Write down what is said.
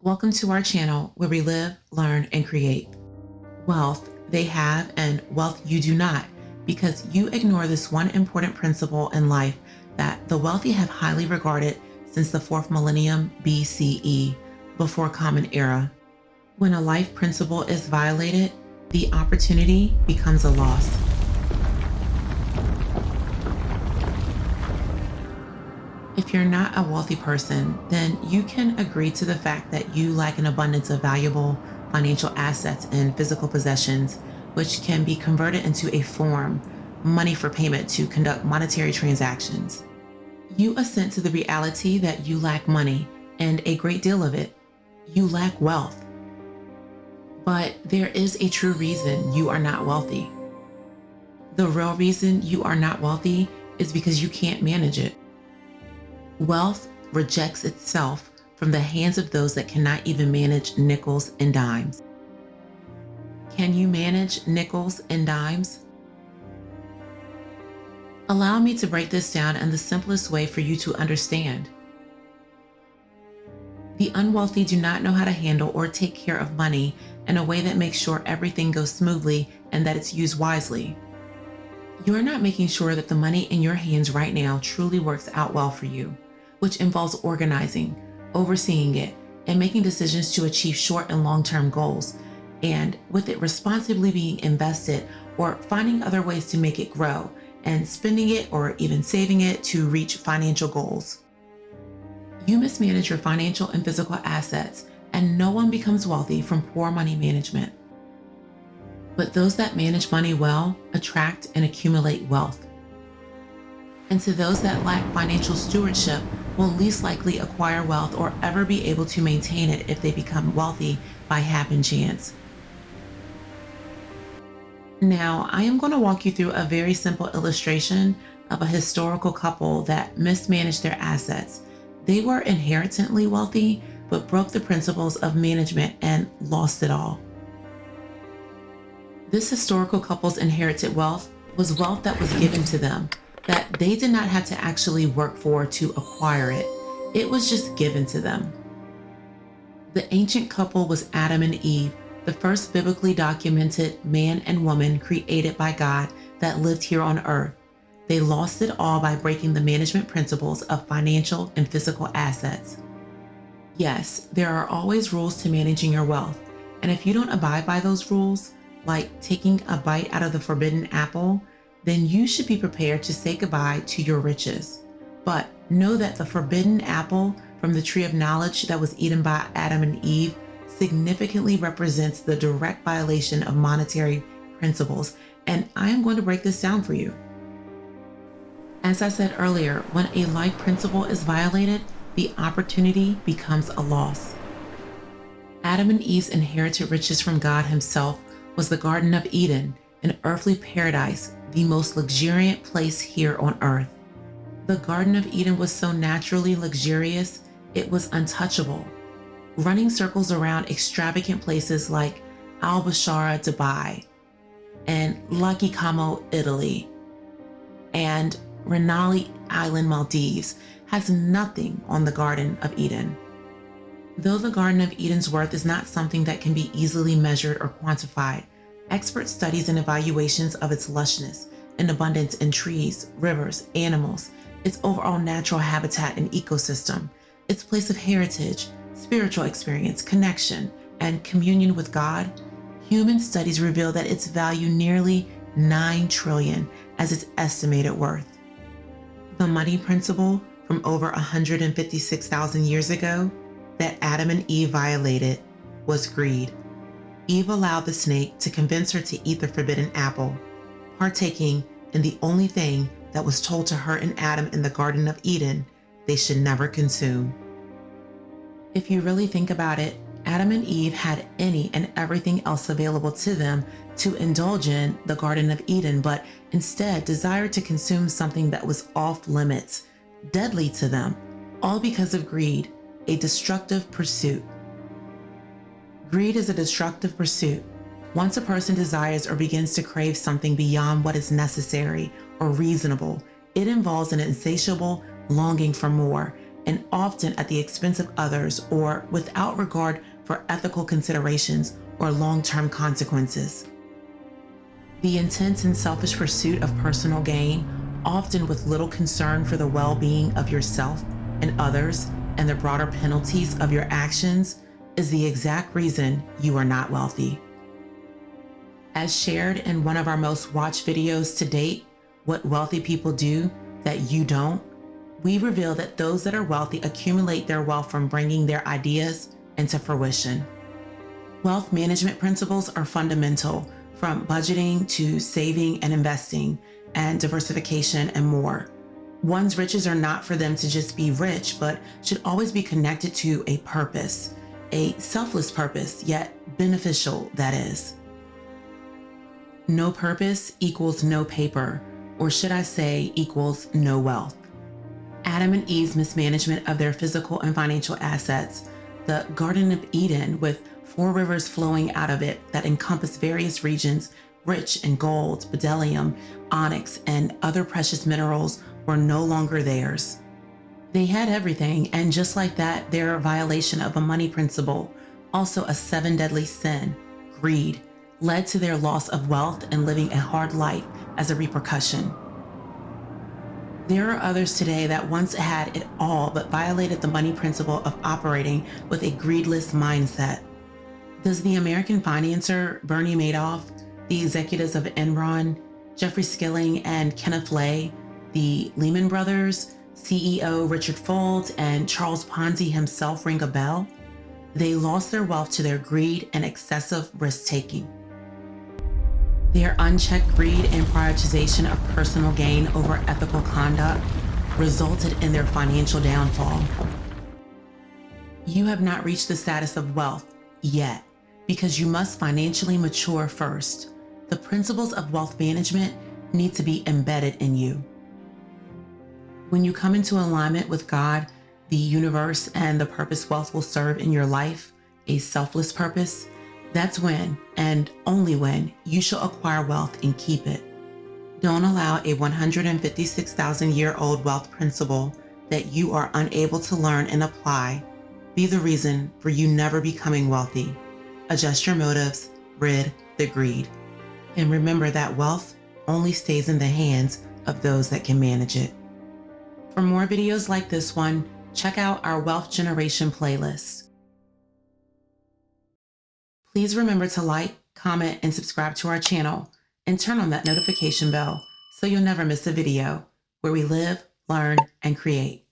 Welcome to our channel where we live, learn, and create. Wealth they have and wealth you do not, because you ignore this one important principle in life that the wealthy have highly regarded since the fourth millennium BCE, before Common Era. When a life principle is violated, the opportunity becomes a loss. If you're not a wealthy person, then you can agree to the fact that you lack an abundance of valuable financial assets and physical possessions, which can be converted into a form, money for payment to conduct monetary transactions. You assent to the reality that you lack money, and a great deal of it. You lack wealth. But there is a true reason you are not wealthy. The real reason you are not wealthy is because you can't manage it. Wealth rejects itself from the hands of those that cannot even manage nickels and dimes. Can you manage nickels and dimes? Allow me to break this down in the simplest way for you to understand. The unwealthy do not know how to handle or take care of money in a way that makes sure everything goes smoothly and that it's used wisely. You're not making sure that the money in your hands right now truly works out well for you, which involves organizing, overseeing it, and making decisions to achieve short and long-term goals, and with it responsibly being invested or finding other ways to make it grow and spending it or even saving it to reach financial goals. You mismanage your financial and physical assets, and no one becomes wealthy from poor money management. But those that manage money well attract and accumulate wealth. And to those that lack financial stewardship will least likely acquire wealth or ever be able to maintain it if they become wealthy by happen chance. Now, I am going to walk you through a very simple illustration of a historical couple that mismanaged their assets. They were inherently wealthy, but broke the principles of management and lost it all. This historical couple's inherited wealth was wealth that was given to them, that they did not have to actually work for to acquire it. It was just given to them. The ancient couple was Adam and Eve, the first biblically documented man and woman created by God that lived here on earth. They lost it all by breaking the management principles of financial and physical assets. Yes, there are always rules to managing your wealth, and if you don't abide by those rules, like taking a bite out of the forbidden apple, then you should be prepared to say goodbye to your riches. But know that the forbidden apple from the tree of knowledge that was eaten by Adam and Eve significantly represents the direct violation of monetary principles, and I am going to break this down for you. As I said earlier, when a life principle is violated, the opportunity becomes a loss. Adam and Eve's inherited riches from God Himself was the Garden of Eden, an earthly paradise, the most luxuriant place here on earth. The Garden of Eden was so naturally luxurious, it was untouchable, running circles around extravagant places like Al-Bashara, Dubai, and Lucky Como, Italy, and Renali Island, Maldives, has nothing on the Garden of Eden. Though the Garden of Eden's worth is not something that can be easily measured or quantified, expert studies and evaluations of its lushness and abundance in trees, rivers, animals, its overall natural habitat and ecosystem, its place of heritage, spiritual experience, connection, and communion with God, human studies reveal that its value nearly 9 trillion as its estimated worth. The money principle from over 156,000 years ago that Adam and Eve violated was greed. Eve allowed the snake to convince her to eat the forbidden apple, partaking in the only thing that was told to her and Adam in the Garden of Eden they should never consume. If you really think about it, Adam and Eve had any and everything else available to them to indulge in the Garden of Eden, but instead desired to consume something that was off limits, deadly to them, all because of greed, a destructive pursuit. Greed is a destructive pursuit. Once a person desires or begins to crave something beyond what is necessary or reasonable, it involves an insatiable longing for more, and often at the expense of others or without regard for ethical considerations or long-term consequences. The intense and selfish pursuit of personal gain, often with little concern for the well-being of yourself and others and the broader penalties of your actions, is the exact reason you are not wealthy. As shared in one of our most watched videos to date, What Wealthy People Do That You Don't, we reveal that those that are wealthy accumulate their wealth from bringing their ideas into fruition. Wealth management principles are fundamental, from budgeting to saving and investing and diversification and more. One's riches are not for them to just be rich, but should always be connected to a purpose, a selfless purpose, yet beneficial, that is. No purpose equals no paper, or should I say equals no wealth. Adam and Eve's mismanagement of their physical and financial assets, the Garden of Eden with 4 rivers flowing out of it that encompass various regions rich in gold, bdellium, onyx, and other precious minerals, were no longer theirs. They had everything, and just like that, their violation of a money principle, also a 7 deadly sin, greed, led to their loss of wealth and living a hard life as a repercussion. There are others today that once had it all but violated the money principle of operating with a greedless mindset. Does the American financier Bernie Madoff, the executives of Enron, Jeffrey Skilling and Kenneth Lay, the Lehman Brothers, CEO Richard Fuld, and Charles Ponzi himself ring a bell? They lost their wealth to their greed and excessive risk-taking. Their unchecked greed and prioritization of personal gain over ethical conduct resulted in their financial downfall. You have not reached the status of wealth yet, because you must financially mature first. The principles of wealth management need to be embedded in you. When you come into alignment with God, the universe, and the purpose wealth will serve in your life, a selfless purpose, that's when, and only when, you shall acquire wealth and keep it. Don't allow a 156,000-year-old wealth principle that you are unable to learn and apply be the reason for you never becoming wealthy. Adjust your motives, rid the greed. And remember that wealth only stays in the hands of those that can manage it. For more videos like this one, check out our Wealth Generation playlist. Please remember to like, comment, and subscribe to our channel, and turn on that notification bell so you'll never miss a video where we live, learn, and create.